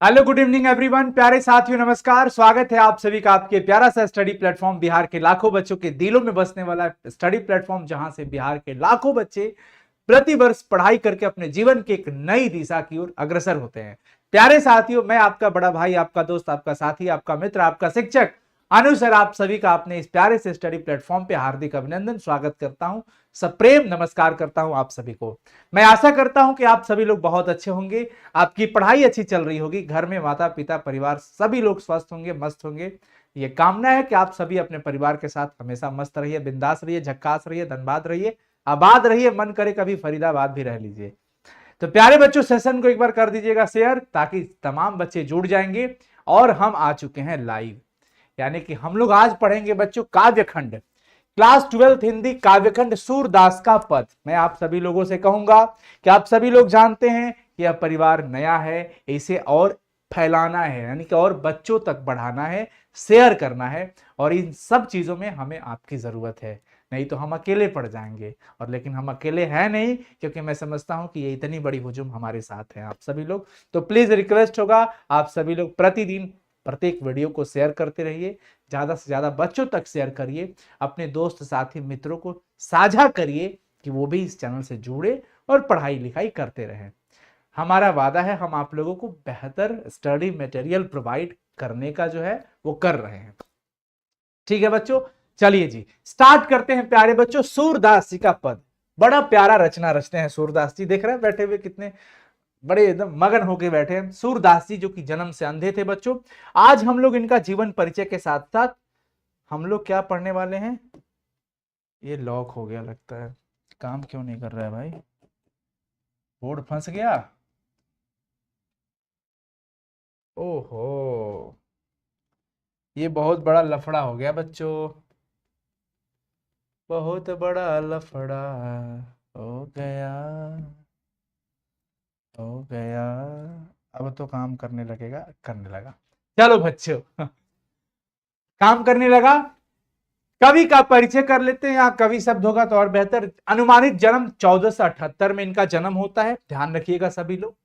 Hello good evening everyone, प्यारे साथियों नमस्कार। स्वागत है आप सभी का आपके प्यारा सा स्टडी प्लेटफॉर्म, बिहार के लाखों बच्चों के दिलों में बसने वाला स्टडी प्लेटफॉर्म, जहां से बिहार के लाखों बच्चे प्रति वर्ष पढ़ाई करके अपने जीवन की एक नई दिशा की ओर अग्रसर होते हैं। प्यारे साथियों, मैं आपका बड़ा भाई, आपका दोस्त, आपका साथी, आपका मित्र, आपका शिक्षक अनुसर आप सभी का अपने इस प्यारे से स्टडी प्लेटफॉर्म पे हार्दिक अभिनंदन, स्वागत करता हूं, सप्रेम नमस्कार करता हूं आप सभी को। मैं आशा करता हूं कि आप सभी लोग बहुत अच्छे होंगे, आपकी पढ़ाई अच्छी चल रही होगी, घर में माता पिता परिवार सभी लोग स्वस्थ होंगे, मस्त होंगे। ये कामना है कि आप सभी अपने परिवार के साथ हमेशा मस्त रहिए, बिंदास रहिए, झक्कास रहिए, धनबाद रहिए, आबाद रहिए, मन करे कभी फरीदाबाद भी रह लीजिए। तो प्यारे बच्चों, सेशन को एक बार कर दीजिएगा शेयर, ताकि तमाम बच्चे जुड़ जाएंगे। और हम आ चुके हैं लाइव, यानी कि हम लोग आज पढ़ेंगे बच्चों काव्यखंड, क्लास 12 हिंदी काव्यखंड सूरदास का पद। मैं आप सभी लोगों से कहूंगा कि आप सभी लोग जानते हैं कि यह परिवार नया है, इसे और फैलाना है, यानी कि और बच्चों तक बढ़ाना है, शेयर करना है, और इन सब चीजों में हमें आपकी जरूरत है। नहीं तो हम अकेले पड़ जाएंगे, और लेकिन हम अकेले हैं नहीं, क्योंकि मैं समझता हूं कि ये इतनी बड़ी हुजूम हमारे साथ है आप सभी लोग। तो प्लीज रिक्वेस्ट होगा, आप सभी लोग प्रतिदिन प्रत्येक वीडियो को शेयर करते रहिए, ज्यादा से ज्यादा बच्चों तक शेयर करिए, अपने दोस्त साथी मित्रों को साझा करिए कि वो भी इस चैनल से जुड़े और पढ़ाई लिखाई करते रहें। हमारा वादा है, हम आप लोगों को बेहतर स्टडी मटेरियल प्रोवाइड करने का जो है वो कर रहे हैं। ठीक है बच्चों, चलिए जी स्टार्ट करते हैं। प्यारे बच्चों, सूरदास जी का पद, बड़ा प्यारा रचना रचते हैं सूरदास जी। देख रहे हैं बैठे हुए कितने बड़े एकदम मगन होके बैठे हैं। सूरदास जी जो कि जन्म से अंधे थे बच्चों। आज हम लोग इनका जीवन परिचय के साथ साथ हम लोग क्या पढ़ने वाले हैं। ये लॉक हो गया लगता है, काम क्यों नहीं कर रहा है भाई, बोर्ड फंस गया। ओहो, ये बहुत बड़ा लफड़ा हो गया बच्चों, बहुत बड़ा लफड़ा हो गया, हो गया। अब तो काम करने लगेगा, करने लगा। चलो बच्चों काम करने लगा। कवि का परिचय कर लेते हैं, यहाँ कवि शब्द होगा तो और बेहतर। अनुमानित जन्म 1478 में इनका जन्म होता है, ध्यान रखिएगा सभी लोग।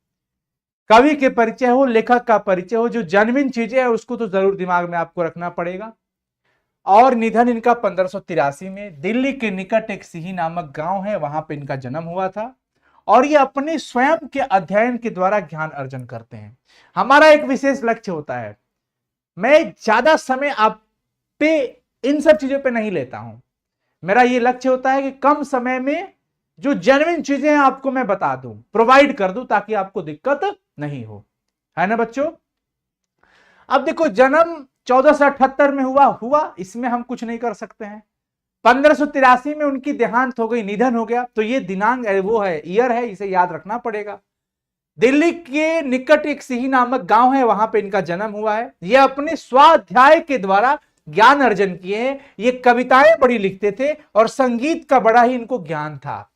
कवि के परिचय हो, लेखक का परिचय हो, जो जन्मीन चीजें हैं उसको तो जरूर दिमाग में आपको रखना पड़ेगा। और निधन इनका 1583 में, दिल्ली के निकट एक सिही नामक गांव है, वहां पे इनका जन्म हुआ था। और ये अपने स्वयं के अध्ययन के द्वारा ज्ञान अर्जन करते हैं। हमारा एक विशेष लक्ष्य होता है, मैं ज्यादा समय आप पे इन सब चीजों पे नहीं लेता हूं। मेरा ये लक्ष्य होता है कि कम समय में जो जेन्युइन चीजें हैं आपको मैं बता दूं, प्रोवाइड कर दूं, ताकि आपको दिक्कत नहीं हो, है ना बच्चों। अब देखो, जन्म 1478 में हुआ, इसमें हम कुछ नहीं कर सकते हैं। 1583 में उनकी देहांत हो गई, निधन हो गया, तो ये दिनांक वो है, ईयर है, इसे याद रखना पड़ेगा। दिल्ली के निकट एक सिही नामक गांव है, वहां पे इनका जन्म हुआ है। ये अपने स्वाध्याय के द्वारा ज्ञान अर्जन किए हैं। ये कविताएं बड़ी लिखते थे और संगीत का बड़ा ही इनको ज्ञान था।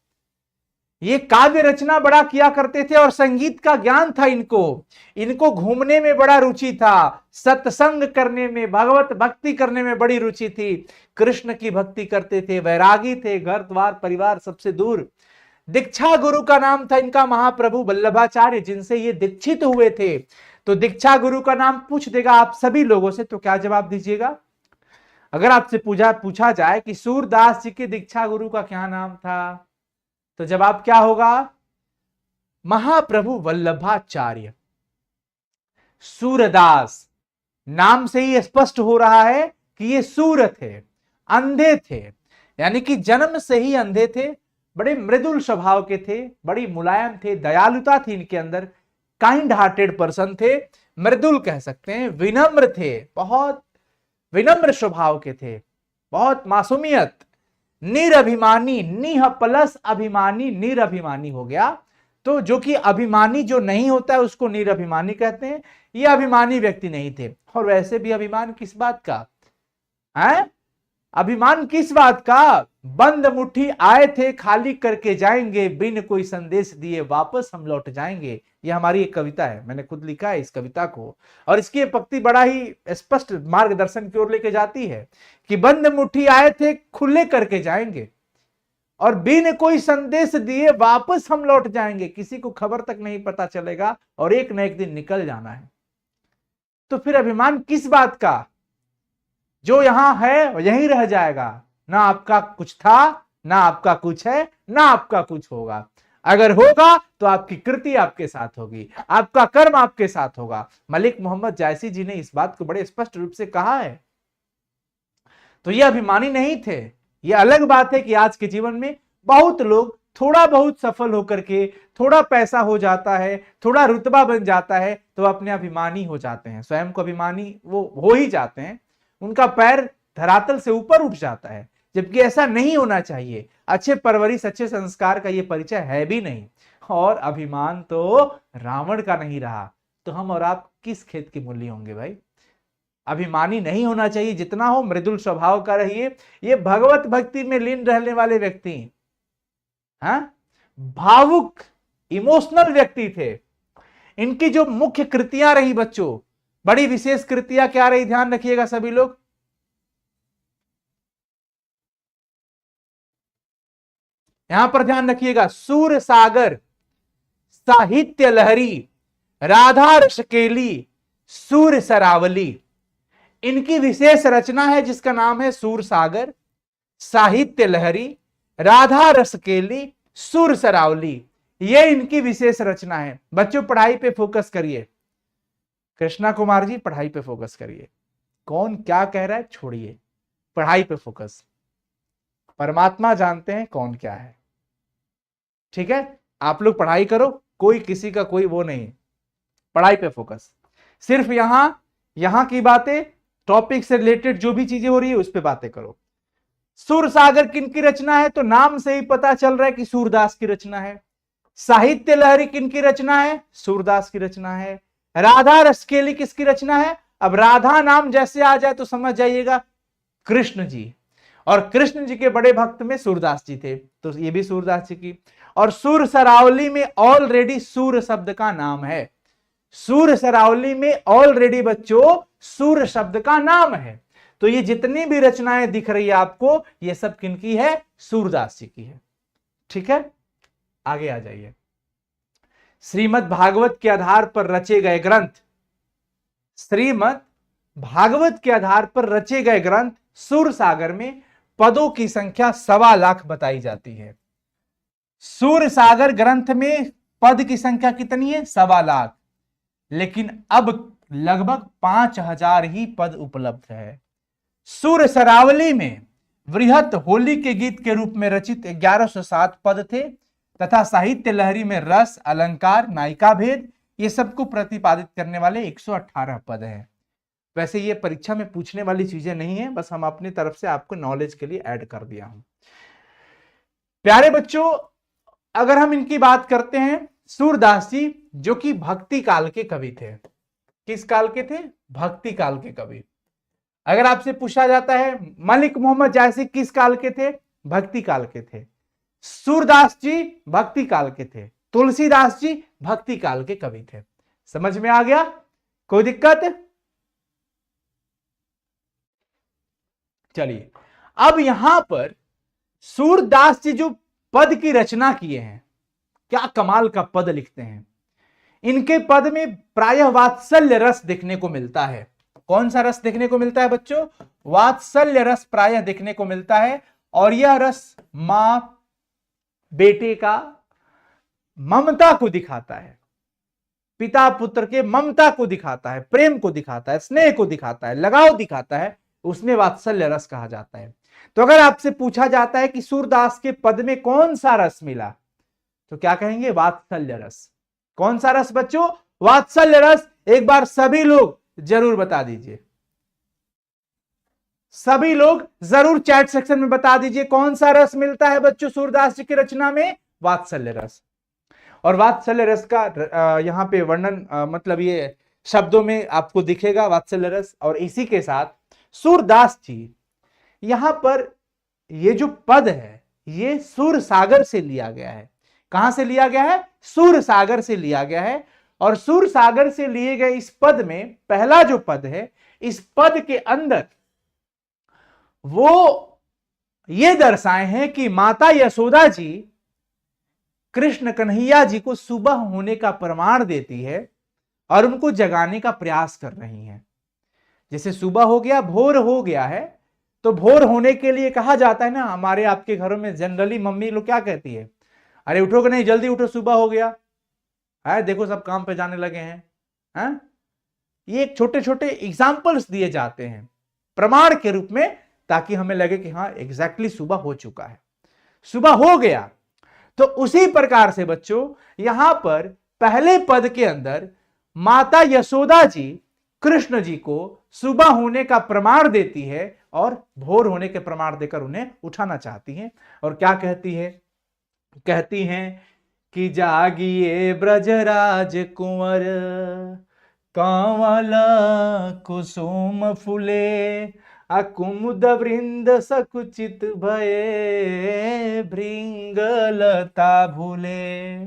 ये काव्य रचना बड़ा किया करते थे और संगीत का ज्ञान था इनको। इनको घूमने में बड़ा रुचि था, सत्संग करने में, भगवत भक्ति करने में बड़ी रुचि थी। कृष्ण की भक्ति करते थे, वैरागी थे, घर द्वार परिवार सबसे दूर। दीक्षा गुरु का नाम था इनका महाप्रभु वल्लभाचार्य, जिनसे ये दीक्षित हुए थे। तो दीक्षा गुरु का नाम पूछ देगा आप सभी लोगों से, तो क्या जवाब दीजिएगा। अगर आपसे पूछा जाए कि सूरदास जी के दीक्षा गुरु का क्या नाम था, तो जवाब क्या होगा, महाप्रभु वल्लभाचार्य। सूरदास नाम से ही स्पष्ट हो रहा है कि ये सूर थे, अंधे थे, यानी कि जन्म से ही अंधे थे। बड़े मृदुल स्वभाव के थे, बड़ी मुलायम थे, दयालुता थी इनके अंदर, काइंड हार्टेड पर्सन थे, मृदुल कह सकते हैं, विनम्र थे, बहुत विनम्र स्वभाव के थे, बहुत मासूमियत, निरभिमानी, निह प्लस अभिमानी, निरभिमानी हो गया। तो जो कि अभिमानी जो नहीं होता है उसको निरभिमानी कहते हैं। ये अभिमानी व्यक्ति नहीं थे। और वैसे भी अभिमान किस बात का है, अभिमान किस बात का, बंद मुट्ठी आए थे खाली करके जाएंगे, बिन कोई संदेश दिए वापस हम लौट जाएंगे। यह हमारी एक कविता है, मैंने खुद लिखा है इस कविता को, और इसकी पंक्ति बड़ा ही स्पष्ट मार्गदर्शन की ओर लेके जाती है कि बंद मुट्ठी आए थे खुले करके जाएंगे, और बिन कोई संदेश दिए वापस हम लौट जाएंगे। किसी को खबर तक नहीं पता चलेगा और एक न एक दिन निकल जाना है। तो फिर अभिमान किस बात का? जो यहां है वो यहीं रह जाएगा। ना आपका कुछ था, ना आपका कुछ है, ना आपका कुछ होगा। अगर होगा तो आपकी कृति आपके साथ होगी, आपका कर्म आपके साथ होगा। मलिक मोहम्मद जायसी जी ने इस बात को बड़े स्पष्ट रूप से कहा है। तो ये अभिमानी नहीं थे। ये अलग बात है कि आज के जीवन में बहुत लोग थोड़ा बहुत सफल होकर के, थोड़ा पैसा हो जाता है, थोड़ा रुतबा बन जाता है, तो अपने अभिमानी हो जाते हैं, स्वयं को अभिमानी वो हो ही जाते हैं, उनका पैर धरातल से ऊपर उठ जाता है। जबकि ऐसा नहीं होना चाहिए। अच्छे परवरिश, अच्छे संस्कार का ये परिचय है भी नहीं। और अभिमान तो रावण का नहीं रहा, तो हम और आप किस खेत की मूली होंगे भाई? अभिमानी नहीं होना चाहिए, जितना हो मृदुल स्वभाव का रहिए। ये भगवत भक्ति में लीन रहने वाले व्यक्ति, हाँ, भावुक इमोशनल व्यक्ति थे। इनकी जो मुख्य कृतियां रही बच्चों, बड़ी विशेष कृतियां क्या रही, ध्यान रखिएगा सभी लोग। यहां पर ध्यान रखिएगा, सूर सागर, साहित्य लहरी, राधा रसकेली, सूर सरावली, इनकी विशेष रचना है जिसका नाम है सूर सागर, साहित्य लहरी, राधा रसकेली, सूर सरावली। ये इनकी विशेष रचना है। बच्चों पढ़ाई पे फोकस करिए। कृष्णा कुमार जी पढ़ाई पे फोकस करिए। कौन क्या कह रहा है छोड़िए, पढ़ाई पे फोकस। परमात्मा जानते हैं कौन क्या है, ठीक है? आप लोग पढ़ाई करो, कोई किसी का कोई वो नहीं, पढ़ाई पे फोकस। सिर्फ यहां की बातें, टॉपिक से रिलेटेड जो भी चीजें हो रही है उस पे बातें करो। सूर सागर किनकी रचना है? तो नाम से ही पता चल रहा है कि सूरदास की रचना है। साहित्य लहरी किनकी रचना है? सूरदास की रचना है। राधा रसकेली किसकी रचना है? अब राधा नाम जैसे आ जाए तो समझ जाइएगा कृष्ण जी, और कृष्ण जी के बड़े भक्त में सूरदास जी थे, तो ये भी सूरदास जी की। और सूर सरावली में ऑलरेडी सूर शब्द का नाम है। सूर सरावली में ऑलरेडी बच्चों सूर शब्द का नाम है। तो ये जितनी भी रचनाएं दिख रही है आपको, ये सब किनकी है? सूरदास जी की है। ठीक है, आगे आ जाइए। श्रीमद् भागवत के आधार पर रचे गए ग्रंथ, श्रीमद् भागवत के आधार पर रचे गए ग्रंथ सूर सागर में पदों की संख्या 1.25 लाख बताई जाती है। सूर सागर ग्रंथ में पद की संख्या कितनी है? 1.25 लाख। लेकिन अब लगभग 5000 ही पद उपलब्ध है। सूर सरावली में वृहत होली के गीत के रूप में रचित 1107 पद थे, तथा साहित्य लहरी में रस, अलंकार, नायिका भेद, ये सबको प्रतिपादित करने वाले 118 पद हैं। वैसे ये परीक्षा में पूछने वाली चीजें नहीं है, बस हम अपनी तरफ से आपको नॉलेज के लिए ऐड कर दिया हूं। प्यारे बच्चों, अगर हम इनकी बात करते हैं, सूरदास जी जो कि भक्ति काल के कवि थे। किस काल के थे? भक्ति काल के कवि। अगर आपसे पूछा जाता है मलिक मोहम्मद जायसी किस काल के थे? भक्ति काल के थे। सूरदास जी भक्ति काल के थे। तुलसीदास जी भक्ति काल के कवि थे। समझ में आ गया? कोई दिक्कत? चलिए, अब यहां पर सूरदास जी जो पद की रचना किए हैं, क्या कमाल का पद लिखते हैं। इनके पद में प्रायः वात्सल्य रस देखने को मिलता है। कौन सा रस देखने को मिलता है बच्चों? वात्सल्य रस प्रायः देखने को मिलता है। और यह रस मां बेटे का ममता को दिखाता है, पिता पुत्र के ममता को दिखाता है, प्रेम को दिखाता है, स्नेह को दिखाता है, लगाव दिखाता है, उसमें वात्सल्य रस कहा जाता है। तो अगर आपसे पूछा जाता है कि सूरदास के पद में कौन सा रस मिला, तो क्या कहेंगे? वात्सल्य रस। कौन सा रस बच्चों? वात्सल्य रस। एक बार सभी लोग जरूर बता दीजिए, सभी लोग जरूर चैट सेक्शन में बता दीजिए कौन सा रस मिलता है बच्चों सूरदास जी की रचना में? वात्सल्य रस। और वात्सल्य रस का यहां पे वर्णन, मतलब ये शब्दों में आपको दिखेगा वात्सल्य रस। और इसी के साथ सूरदास जी यहां पर ये जो पद है ये सूर सागर से लिया गया है। कहां से लिया गया है? सूर सागर से लिया गया है। और सूर सागर से लिए गए इस पद में पहला जो पद है, इस पद के अंदर वो ये दर्शाए हैं कि माता यशोदा जी कृष्ण कन्हैया जी को सुबह होने का प्रमाण देती है, और उनको जगाने का प्रयास कर रही हैं। जैसे सुबह हो गया, भोर हो गया है, तो भोर होने के लिए कहा जाता है ना, हमारे आपके घरों में जनरली मम्मी लोग क्या कहती है, अरे उठोगे नहीं, जल्दी उठो, सुबह हो गया है, देखो सब काम पे जाने लगे हैं। ये एक छोटे छोटे एग्जाम्पल्स दिए जाते हैं प्रमाण के रूप में, ताकि हमें लगे कि हाँ एग्जैक्टली सुबह हो चुका है, सुबह हो गया। तो उसी प्रकार से बच्चों यहां पर पहले पद के अंदर माता यशोदा जी कृष्ण जी को सुबह होने का प्रमाण देती है और भोर होने के प्रमाण देकर उन्हें उठाना चाहती हैं। और क्या कहती है, कहती हैं कि जागिए ब्रजराज कुंवर, कंवल कुसुम फूले, कुमुद वृंद सकुचित भये, भृंगलता भूले,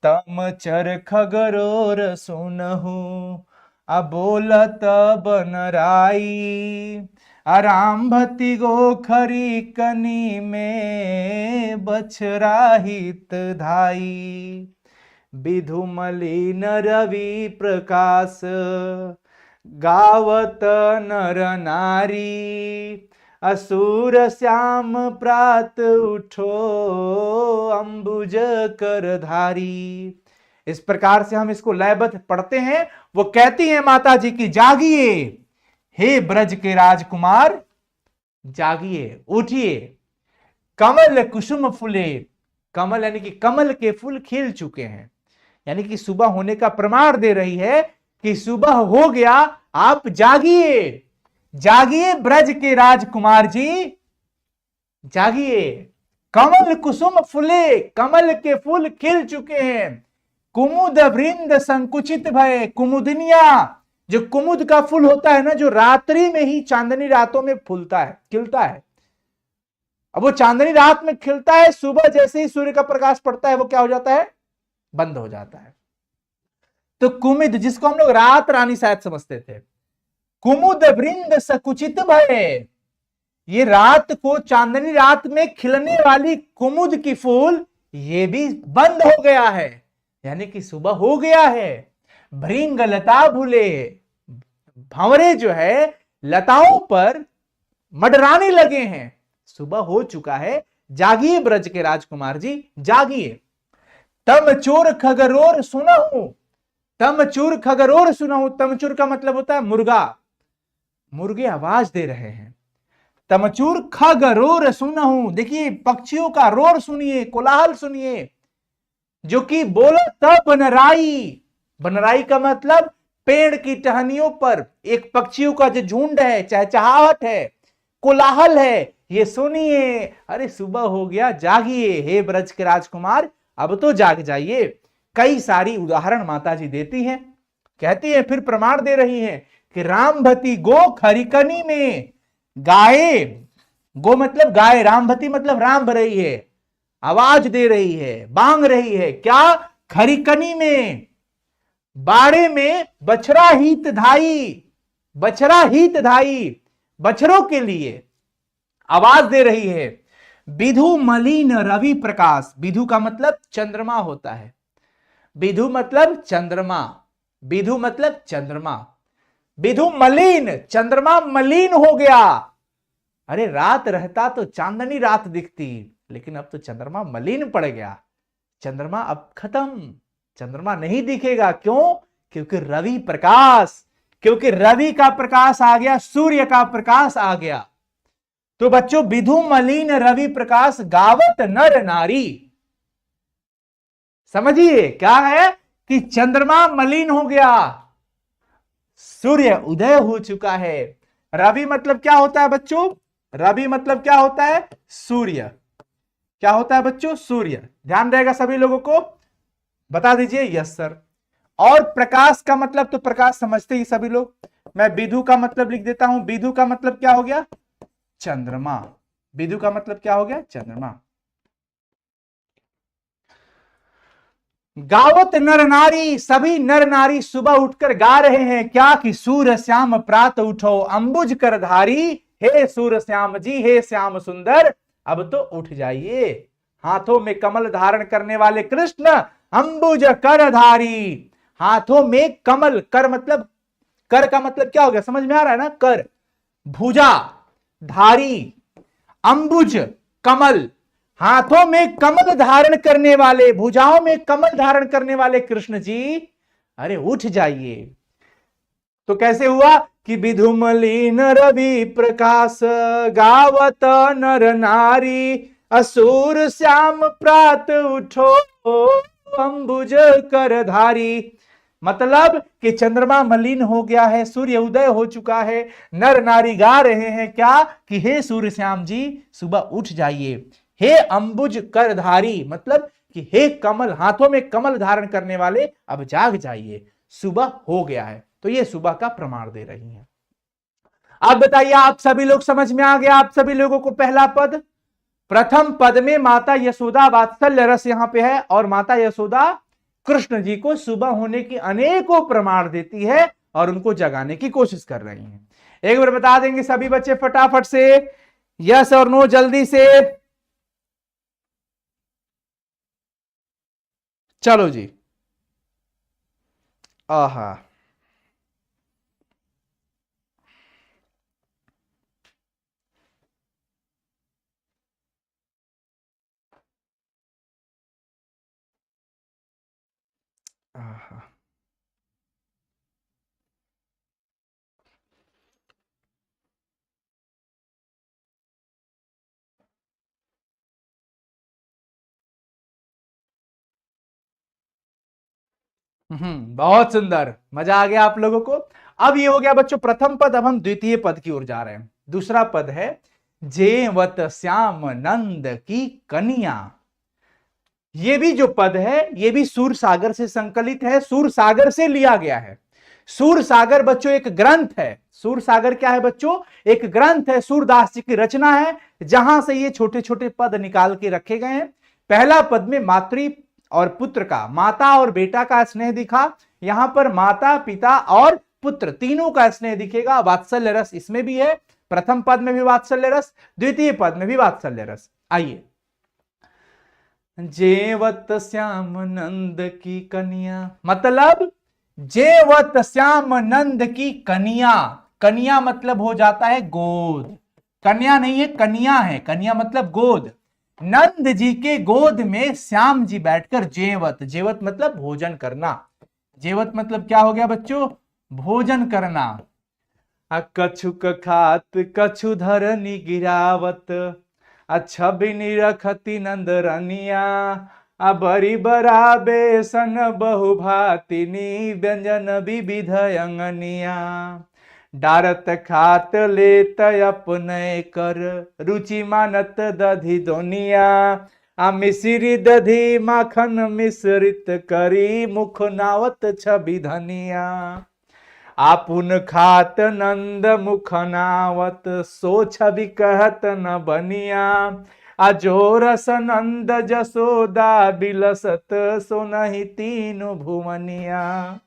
तम चर खगरोर सुनहु, बोलत बनराई, आराम्भति गोखरी कनी में, बछरा हित धाई, विधु मलिन रवि प्रकाश, गावत नर नारी, असुर श्याम प्रात उठो, अंबुज कर धारी। इस प्रकार से हम इसको लयबद्ध पढ़ते हैं। वो कहती हैं माता जी की, जागिए हे ब्रज के राजकुमार, जागिए, उठिए, कमल कुसुम फूले, कमल यानी कि कमल के फूल खिल चुके हैं, यानी कि सुबह होने का प्रमाण दे रही है कि सुबह हो गया, आप जागिए, जागिए ब्रज के राजकुमार जी, जागिए, कमल कुसुम फूले, कमल के फूल खिल चुके हैं, कुमुद वृंद संकुचित भय, कुमुदनिया, जो कुमुद का फूल होता है ना, जो रात्रि में ही चांदनी रातों में फूलता है, खिलता है, अब वो चांदनी रात में खिलता है, सुबह जैसे ही सूर्य का प्रकाश पड़ता है वो क्या हो जाता है, बंद हो जाता है। तो कुमुद, जिसको हम लोग रात रानी शायद समझते थे, कुमुद वृंद सकुचित भय, ये रात को चांदनी रात में खिलने वाली कुमुद की फूल ये भी बंद हो गया है, यानी कि सुबह हो गया है। भृंग लता भूले, भंवरे जो है लताओं पर मडराने लगे हैं, सुबह हो चुका है, जागिए ब्रज के राजकुमार जी, जागिए। तम चोर खगरोर सुनहु, तमचुर खगरोर सुनहु, तमचुर का मतलब होता है मुर्गा, मुर्गे आवाज दे रहे हैं, तमचुर खगरोर सुनहु, देखिए पक्षियों का रोर सुनिए, कोलाहल सुनिए, जो कि बोलो तब बनराई, बनराई का मतलब पेड़ की टहनियों पर एक पक्षियों का जो झुंड है, चहचहाहट है, कोलाहल है, ये सुनिए, अरे सुबह हो गया, जागिए हे ब्रज के राजकुमार, अब तो जाग जाइए। कई सारी उदाहरण माता जी देती हैं, कहती है, फिर प्रमाण दे रही हैं कि रामभती गो खरिकनी में, गाय, गो मतलब गाय, रामभती मतलब राम रही है, आवाज दे रही है, बांग रही है, क्या, खरिकनी में, बाड़े में बछड़ा हित धाई, बछड़ा हित धाई, बछड़ों के लिए आवाज दे रही है। विधु मलिन रवि प्रकाश, विधु का मतलब चंद्रमा होता है, विधु मतलब चंद्रमा, विधु मतलब चंद्रमा, विधु मलिन, चंद्रमा मलिन हो गया, अरे रात रहता तो चांदनी रात दिखती, लेकिन अब तो चंद्रमा मलिन पड़ गया, चंद्रमा अब खत्म, चंद्रमा नहीं दिखेगा, क्यों, क्योंकि रवि प्रकाश, क्योंकि रवि का प्रकाश आ गया, सूर्य का प्रकाश आ गया। तो बच्चों, विधु मलिन रवि प्रकाश, गावत नर नारी, समझिए क्या है कि चंद्रमा मलिन हो गया, सूर्य उदय हो चुका है। रवि मतलब क्या होता है बच्चों, रवि मतलब क्या होता है, सूर्य, क्या होता है बच्चों, सूर्य, ध्यान रहेगा सभी लोगों को, बता दीजिए, यस सर। और प्रकाश का मतलब तो प्रकाश समझते ही सभी लोग, मैं विधु का मतलब लिख देता हूं, विधु का मतलब क्या हो गया, चंद्रमा, विधु का मतलब क्या हो गया, चंद्रमा। गावत नर नारी, सभी नर नारी सुबह उठकर गा रहे हैं, क्या, कि सूर्य श्याम प्रात उठो, अंबुज कर धारी, हे सूर्य श्याम जी, हे श्याम सुंदर, अब तो उठ जाइए, हाथों में कमल धारण करने वाले कृष्ण, अंबुज कर धारी, हाथों में कमल, कर मतलब, कर का मतलब क्या हो गया, समझ में आ रहा है ना, कर, भुजा, धारी, अंबुज, कमल, हाथों में कमल धारण करने वाले, भुजाओं में कमल धारण करने वाले कृष्ण जी, अरे उठ जाइए। तो कैसे हुआ कि विधुमलिन रवि प्रकाश, गावत नर नारी, असुर श्याम प्रात उठो, अंबुज कर धारी। मतलब कि चंद्रमा मलिन हो गया है, सूर्य उदय हो चुका है, नर नारी गा रहे हैं क्या कि हे सूर्य श्याम जी सुबह उठ जाइए, हे अंबुज करधारी मतलब कि हे कमल, हाथों में कमल धारण करने वाले अब जाग जाइए, सुबह हो गया है। तो ये सुबह का प्रमाण दे रही हैं। आप बताइए, आप सभी लोग समझ में आ गया, आप सभी लोगों को पहला पद, प्रथम पद में माता यशोदा वात्सल्य रस यहां पे है, और माता यशोदा कृष्ण जी को सुबह होने की अनेकों प्रमाण देती है और उनको जगाने की कोशिश कर रही हैं। एक बार बता देंगे सभी बच्चे फटाफट से, यस और नो जल्दी से, चलो जी। आहा, आहा, बहुत सुंदर, मजा आ गया आप लोगों को। अब ये हो गया बच्चों प्रथम पद, अब हम द्वितीय पद की ओर जा रहे हैं। दूसरा पद है जेवत श्याम नंद की कन्या। ये भी जो पद है ये भी सूर सागर से संकलित है, सूर सागर से लिया गया है। सूर सागर बच्चों एक ग्रंथ है, सूर सागर क्या है बच्चों, एक ग्रंथ है, सूरदास जी की रचना है, जहां से ये छोटे छोटे पद निकाल के रखे गए हैं। पहला पद में मातृ और पुत्र का, माता और बेटा का स्नेह दिखा, यहां पर माता पिता और पुत्र तीनों का स्नेह दिखेगा, वात्सल्य रस इसमें भी है, प्रथम पद में भी वात्सल्य रस, द्वितीय पद में भी वात्सल्य रस। आइए, जेवत श्याम नंद की कन्या, मतलब जेवत श्याम नंद की कन्या, कन्या मतलब हो जाता है गोद, कन्या नहीं है कन्या है, कन्या मतलब गोद। नंद जी के गोद में श्याम जी बैठकर जेवत, जेवत मतलब भोजन करना, जेवत मतलब क्या हो गया बच्चों, भोजन करना। कछुक खात कछु धरनी गिरावत, अच्छा बिनी रखती नंद रनिया, बरी बरा बेसन बहु भातिनी, व्यंजन विविध अंगनिया, डारत खात लेत अपने कर, रुचि मानत दधी दोनिया, मिश्री दधी माखन मिश्रित करी, मुख नावत छवि धनिया, आपुन खात नंद मुख नावत, सो छवि कहत न बनिया, अजोरस नंद जसोदा बिलसत, सो नहीं तीनु भुवनिया,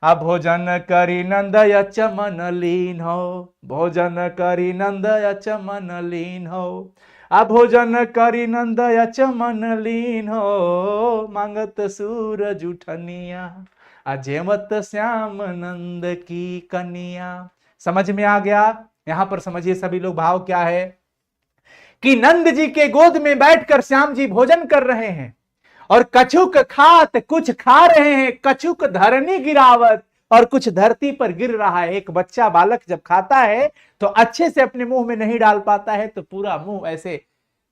भोजन करी नंद यचमन लीन हो, भोजन करी नंद यचमन लीन हो, भोजन करी नंद यचमन लीन हो, मांगत सूरज उठनिया, जेवत श्याम नंद की कन्या। समझ में आ गया? यहां पर समझिए सभी लोग, भाव क्या है कि नंद जी के गोद में बैठकर श्याम जी भोजन कर रहे हैं और कछुक खात कुछ खा रहे हैं, कछुक धरनी गिरावत, और कुछ धरती पर गिर रहा है। एक बच्चा बालक जब खाता है तो अच्छे से अपने मुंह में नहीं डाल पाता है, तो पूरा मुंह ऐसे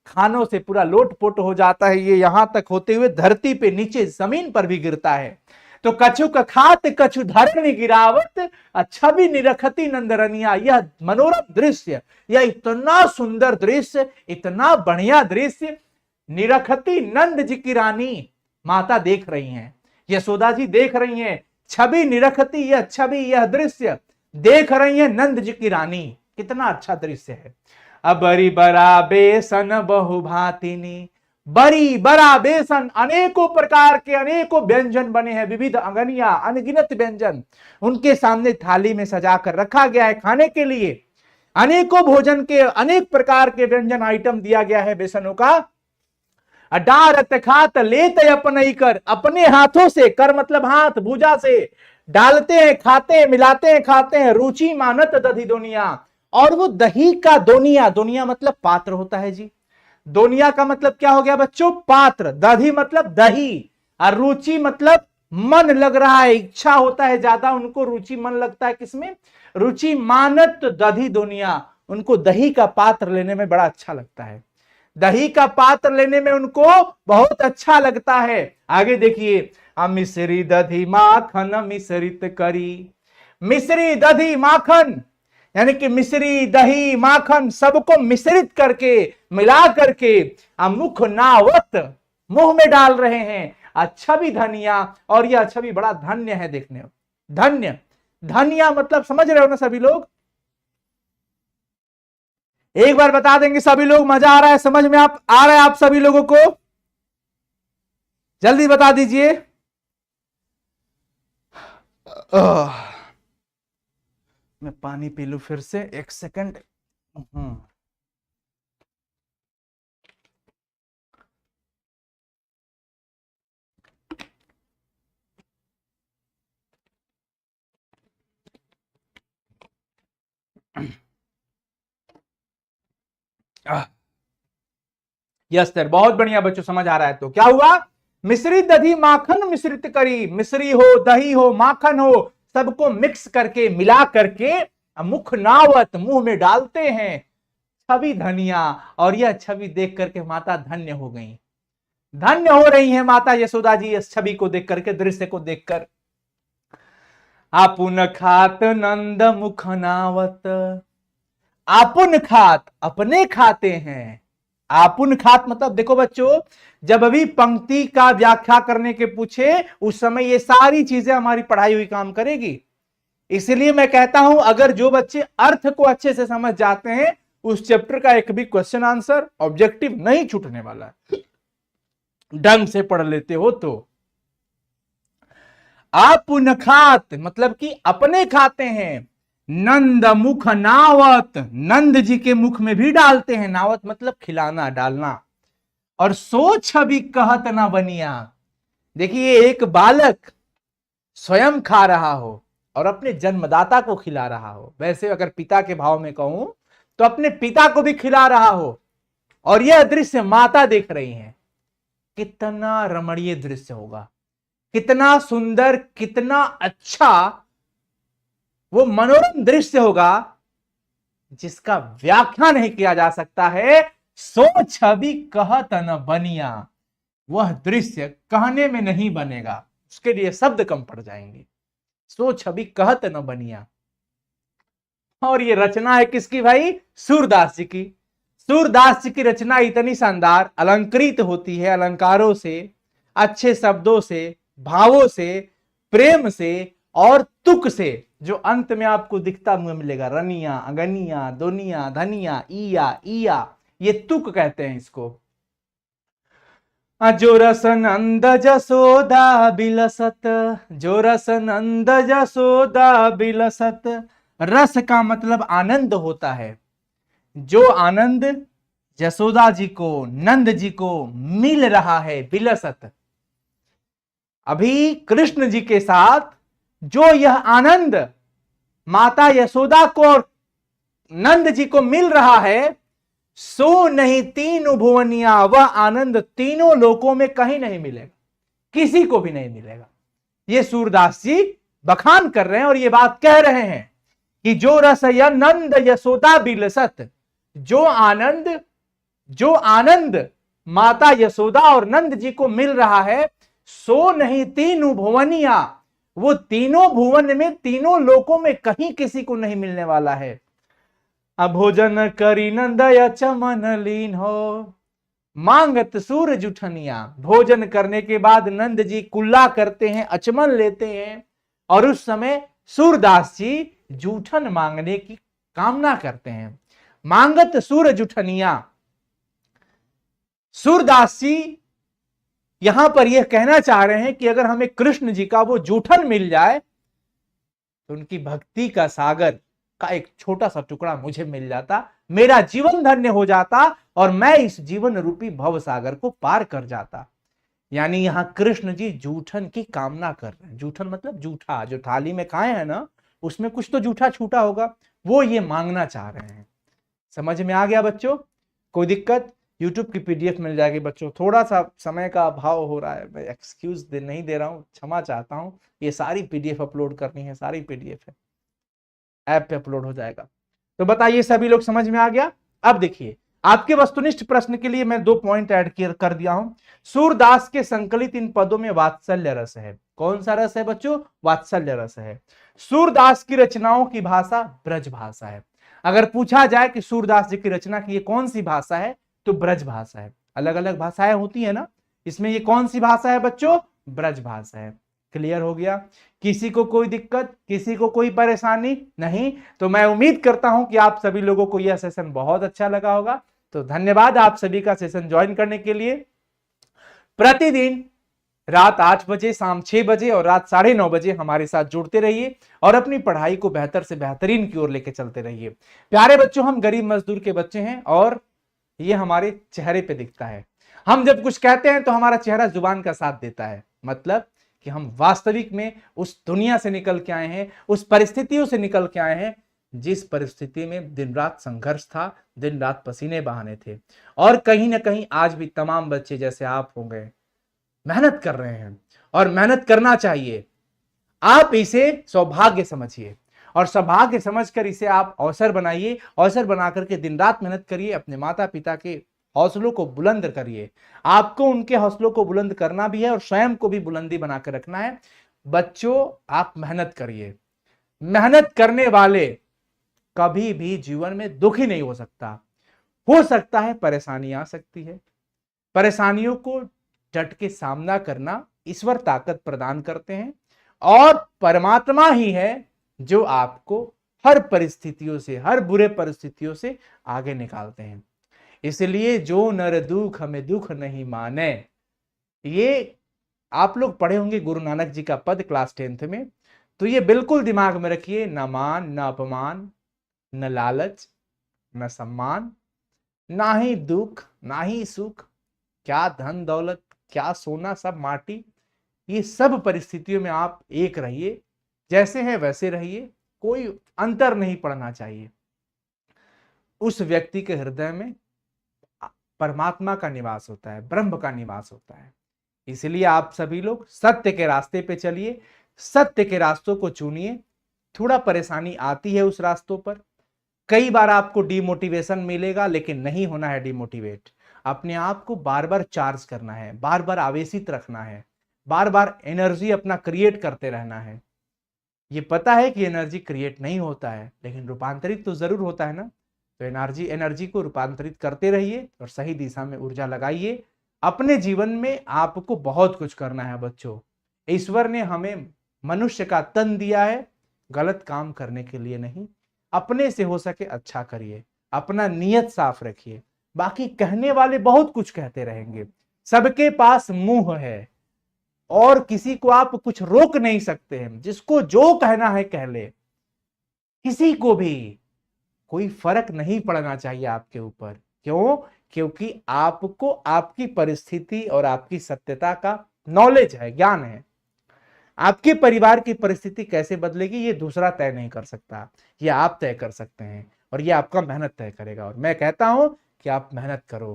खानों से पूरा लोटपोट हो जाता है, ये यहां तक होते हुए धरती पे नीचे जमीन पर भी गिरता है। तो कछुक खात कछु धरनी गिरावत, छवि निरखती नंदरनिया, यह मनोरम दृश्य, यह इतना सुंदर दृश्य, इतना बढ़िया दृश्य निरखती नंद जी की रानी माता देख रही हैं, यशोदा जी देख रही हैं, छवि निरखती, यह छवि यह दृश्य देख रही है नंद जी की रानी, कितना अच्छा दृश्य है। बरी बरा बेसन बहु भातिनी, बरी बरा बेसन, अनेकों प्रकार के अनेकों व्यंजन बने हैं, विविध अंगनिया अनगिनत व्यंजन उनके सामने थाली में सजा कर रखा गया है खाने के लिए, अनेकों भोजन के अनेक प्रकार के व्यंजन आइटम दिया गया है बेसनों का। डारत खात लेते अपने कर, अपने हाथों से, कर मतलब हाथ, भुजा से डालते हैं, खाते हैं, मिलाते हैं, खाते हैं। रुचि मानत दधी दोनिया, और वो दही का दोनिया, दोनिया मतलब पात्र होता है जी। दोनिया का मतलब क्या हो गया बच्चों? पात्र। दधी मतलब दही, और रुचि मतलब मन लग रहा है, इच्छा होता है ज्यादा, उनको रुचि मन लगता है किसमें? रुचि मानत दधी दोनिया, उनको दही का पात्र लेने में बड़ा अच्छा लगता है, दही का पात्र लेने में उनको बहुत अच्छा लगता है। आगे देखिए, मिश्री दधी माखन मिश्रित करी, मिश्री दधी माखन यानी कि मिश्री दही माखन सबको मिश्रित करके, मिला करके मुख नावत, मुंह में डाल रहे हैं। अच्छा भी धनिया, और यह अच्छा भी बड़ा धन्य है देखने में। धन्य, धनिया मतलब समझ रहे हो ना सभी लोग? एक बार बता देंगे सभी लोग, मजा आ रहा है, समझ में आप आ रहा है आप सभी लोगों को? जल्दी बता दीजिए। मैं पानी पी लूं फिर से, एक सेकंड। यस सर, बहुत बढ़िया बच्चों, समझ आ रहा है। तो क्या हुआ? मिश्रित दधी माखन मिश्रित करी, मिश्री हो, दही हो, माखन हो, सबको मिक्स करके, मिला करके मुख नावत, मुंह में डालते हैं। छवि धनिया, और यह छवि देख करके माता धन्य हो गई, धन्य हो रही है माता यशोदा जी इस छवि को देख करके, दृश्य को देखकर। आपुन खात नंद मुख नावत, आपुन खात अपने खाते हैं। आपुन खात मतलब देखो बच्चों, जब अभी पंक्ति का व्याख्या करने के पूछे उस समय ये सारी चीजें हमारी पढ़ाई हुई काम करेगी। इसलिए मैं कहता हूं, अगर जो बच्चे अर्थ को अच्छे से समझ जाते हैं, उस चैप्टर का एक भी क्वेश्चन आंसर ऑब्जेक्टिव नहीं छूटने वाला है, ढंग से पढ़ लेते हो तो। आपुन खात मतलब कि अपने खाते हैं। नंद मुख नावत, नंद जी के मुख में भी डालते हैं, नावत मतलब खिलाना, डालना। और सो छवि कहत ना बनिया, देखिए एक बालक स्वयं खा रहा हो और अपने जन्मदाता को खिला रहा हो, वैसे अगर पिता के भाव में कहूं तो अपने पिता को भी खिला रहा हो, और यह दृश्य माता देख रही हैं। कितना रमणीय दृश्य होगा, कितना सुंदर, कितना अच्छा वो मनोरम दृश्य होगा, जिसका व्याख्या नहीं किया जा सकता है। सो छवि कहत न बनिया, वह दृश्य कहने में नहीं बनेगा, उसके लिए शब्द कम पड़ जाएंगे। सो छवि कहत न बनिया। और ये रचना है किसकी भाई? सूरदास जी की। सूरदास जी की रचना इतनी शानदार, अलंकृत होती है अलंकारों से, अच्छे शब्दों से, भावों से, प्रेम से और तुक से, जो अंत में आपको दिखता हुआ मिलेगा। रनिया, अगनिया, दोनिया, धनिया, ईया, ईया, ये तुक कहते हैं इसको। जो रस नंद जसोदा बिलसत, जो रस नंद जसोदा बिलसत, रस का मतलब आनंद होता है। जो आनंद यशोदा जी को, नंद जी को मिल रहा है, बिलसत, अभी कृष्ण जी के साथ जो यह आनंद माता यशोदा को और नंद जी को मिल रहा है, सो नहीं तीनों भुवनिया, वह आनंद तीनों लोकों में कहीं नहीं मिलेगा, किसी को भी नहीं मिलेगा। ये सूरदास जी बखान कर रहे हैं और ये बात कह रहे हैं कि जो रस या नंद यशोदा बिलसत, जो आनंद माता यशोदा और नंद जी को मिल रहा है, सो नहीं तीनों भुवनिया, वो तीनों भुवन में, तीनों लोकों में कहीं किसी को नहीं मिलने वाला है। भोजन करी नंदय चमन लीन हो, मांगत सूर जुठनिया, भोजन करने के बाद नंद जी कुल्ला करते हैं, अचमन लेते हैं, और उस समय सूरदास जी जूठन मांगने की कामना करते हैं। मांगत सूर जुठनिया, सूरदास जी यहां पर यह कहना चाह रहे हैं कि अगर हमें कृष्ण जी का वो जूठन मिल जाए तो उनकी भक्ति का सागर का एक छोटा सा टुकड़ा मुझे मिल जाता मेरा जीवन धन्य हो जाता और मैं इस जीवन रूपी भव सागर को पार कर जाता। यानी यहां कृष्ण जी जूठन की कामना कर रहे हैं। जूठन मतलब जूठा, जो थाली में खाए हैं ना, उसमें कुछ तो जूठा छूटा होगा, वो ये मांगना चाह रहे हैं। समझ में आ गया बच्चों? कोई दिक्कत? यूट्यूब की पीडीएफ मिल जाएगी बच्चों। थोड़ा सा समय का अभाव हो रहा है, मैं एक्सक्यूज नहीं दे रहा हूं, क्षमा चाहता हूं। ये सारी पीडीएफ अपलोड करनी है, सारी पीडीएफ है, ऐप पे अपलोड हो जाएगा। तो बताइए सभी लोग, समझ में आ गया? अब देखिए, आपके वस्तुनिष्ठ प्रश्न के लिए मैं 2 पॉइंट ऐड कर दिया हूं। सूरदास के संकलित इन पदों में वात्सल्य रस है। कौन सा रस है बच्चों? वात्सल्य रस है। सूरदास की रचनाओं की भाषा ब्रज भाषा है। अगर पूछा जाए कि सूरदास जी की रचना की ये कौन सी भाषा है, तो ब्रज भाषा है। अलग अलग भाषाएं होती है ना, इसमें ये कौन सी भाषा है बच्चों? ब्रज भाषा है। क्लियर हो गया? किसी को कोई दिक्कत, किसी को कोई परेशानी नहीं? तो मैं उम्मीद करता हूं कि आप सभी लोगों को यह सेशन बहुत अच्छा लगा होगा। तो धन्यवाद आप सभी का सेशन ज्वाइन करने के लिए। प्रतिदिन रात 8 बजे, शाम 6 बजे और रात 9:30 बजे हमारे साथ जुड़ते रहिए और अपनी पढ़ाई को बेहतर से बेहतरीन की ओर लेकर चलते रहिए। प्यारे बच्चों, हम गरीब मजदूर के बच्चे हैं और ये हमारे चेहरे पे दिखता है। हम जब कुछ कहते हैं तो हमारा चेहरा जुबान का साथ देता है, मतलब कि हम वास्तविक में उस दुनिया से निकल के आए हैं, उस परिस्थितियों से निकल के आए हैं जिस परिस्थिति में दिन रात संघर्ष था, दिन रात पसीने बहाने थे। और कहीं ना कहीं आज भी तमाम बच्चे जैसे आप हो गए मेहनत कर रहे हैं और मेहनत करना चाहिए। आप इसे सौभाग्य समझिए और सौभाग्य समझकर इसे आप अवसर बनाइए। अवसर बना करके दिन रात मेहनत करिए, अपने माता पिता के हौसलों को बुलंद करिए। आपको उनके हौसलों को बुलंद करना भी है और स्वयं को भी बुलंदी बनाकर रखना है। बच्चों, आप मेहनत करिए। मेहनत करने वाले कभी भी जीवन में दुखी नहीं हो सकता है परेशानी आ सकती है। परेशानियों को डट के सामना करना ईश्वर ताकत प्रदान करते हैं और परमात्मा ही है जो आपको हर परिस्थितियों से, हर बुरे परिस्थितियों से आगे निकालते हैं। इसलिए जो नर दुख हमें दुख नहीं माने, ये आप लोग पढ़े होंगे गुरु नानक जी का पद क्लास 10th में। तो ये बिल्कुल दिमाग में रखिए, न मान, न अपमान, न लालच, न सम्मान, ना ही दुख, ना ही सुख, क्या धन दौलत, क्या सोना, सब माटी। ये सब परिस्थितियों में आप एक रहिए, जैसे हैं वैसे रहिए, कोई अंतर नहीं पड़ना चाहिए। उस व्यक्ति के हृदय में परमात्मा का निवास होता है, ब्रह्म का निवास होता है। इसलिए आप सभी लोग सत्य के रास्ते पे चलिए, सत्य के रास्तों को चुनिए। थोड़ा परेशानी आती है उस रास्तों पर, कई बार आपको डिमोटिवेशन मिलेगा, लेकिन नहीं होना है डिमोटिवेट। अपने आप को बार बार चार्ज करना है, बार बार आवेशित रखना है, बार बार एनर्जी अपना क्रिएट करते रहना है। ये पता है कि एनर्जी क्रिएट नहीं होता है, लेकिन रूपांतरित तो जरूर होता है ना। तो एनर्जी को रूपांतरित करते रहिए और सही दिशा में ऊर्जा लगाइए। अपने जीवन में आपको बहुत कुछ करना है बच्चों। ईश्वर ने हमें मनुष्य का तन दिया है गलत काम करने के लिए नहीं। अपने से हो सके अच्छा करिए, अपना नियत साफ रखिए। बाकी कहने वाले बहुत कुछ कहते रहेंगे, सबके पास मुंह है और किसी को आप कुछ रोक नहीं सकते हैं। जिसको जो कहना है कह ले, किसी को भी कोई फर्क नहीं पड़ना चाहिए आपके ऊपर। क्यों? क्योंकि आपको आपकी परिस्थिति और आपकी सत्यता का नॉलेज है, ज्ञान है। आपके परिवार की परिस्थिति कैसे बदलेगी ये दूसरा तय नहीं कर सकता, ये आप तय कर सकते हैं और ये आपका मेहनत तय करेगा। और मैं कहता हूं कि आप मेहनत करो,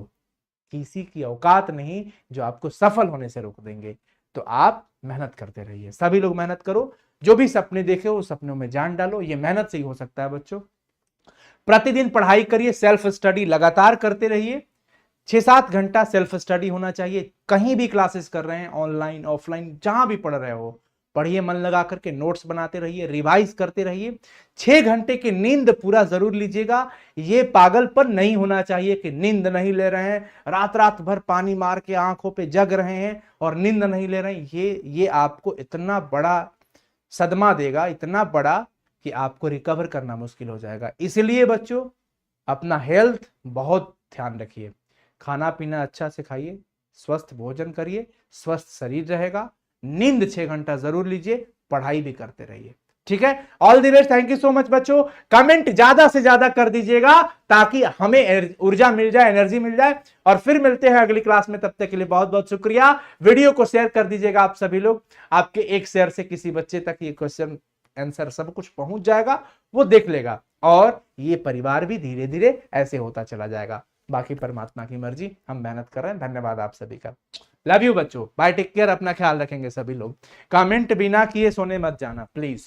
किसी की औकात नहीं जो आपको सफल होने से रोक देंगे। तो आप मेहनत करते रहिए, सभी लोग मेहनत करो। जो भी सपने देखे वो सपनों में जान डालो, ये मेहनत से ही हो सकता है बच्चों। प्रतिदिन पढ़ाई करिए, सेल्फ स्टडी लगातार करते रहिए। 6-7 घंटा सेल्फ स्टडी होना चाहिए। कहीं भी क्लासेस कर रहे हैं, ऑनलाइन ऑफलाइन, जहां भी पढ़ रहे हो, पढ़िए, मन लगा करके नोट्स बनाते रहिए, रिवाइज करते रहिए। 6 घंटे की नींद पूरा जरूर लीजिएगा। ये पागलपन नहीं होना चाहिए कि नींद नहीं ले रहे हैं, रात रात भर पानी मार के आंखों पे जग रहे हैं और नींद नहीं ले रहे हैं। ये आपको इतना बड़ा सदमा देगा, इतना बड़ा, कि आपको रिकवर करना मुश्किल हो जाएगा। इसलिए बच्चों, अपना हेल्थ बहुत ध्यान रखिए। खाना पीना अच्छा से खाइए, स्वस्थ भोजन करिए, स्वस्थ शरीर रहेगा। नींद 6 घंटा जरूर लीजिए, पढ़ाई भी करते रहिए। ठीक है, all the best, thank you so much बच्चों। कमेंट ज्यादा से ज्यादा कर दीजिएगा ताकि हमें ऊर्जा मिल जाए, एनर्जी मिल जाए। और फिर मिलते हैं अगली क्लास में, तब तक के लिए बहुत बहुत शुक्रिया। वीडियो को शेयर कर दीजिएगा आप सभी लोग, आपके एक शेयर से किसी बच्चे तक ये क्वेश्चन आंसर सब कुछ पहुंच जाएगा, वो देख लेगा और ये परिवार भी धीरे धीरे ऐसे होता चला जाएगा। बाकी परमात्मा की मर्जी, हम मेहनत कर रहे हैं। धन्यवाद आप सभी का, लव यू बच्चों, बाय, टेक केयर, अपना ख्याल रखेंगे सभी लोग। कमेंट बिना किए सोने मत जाना प्लीज।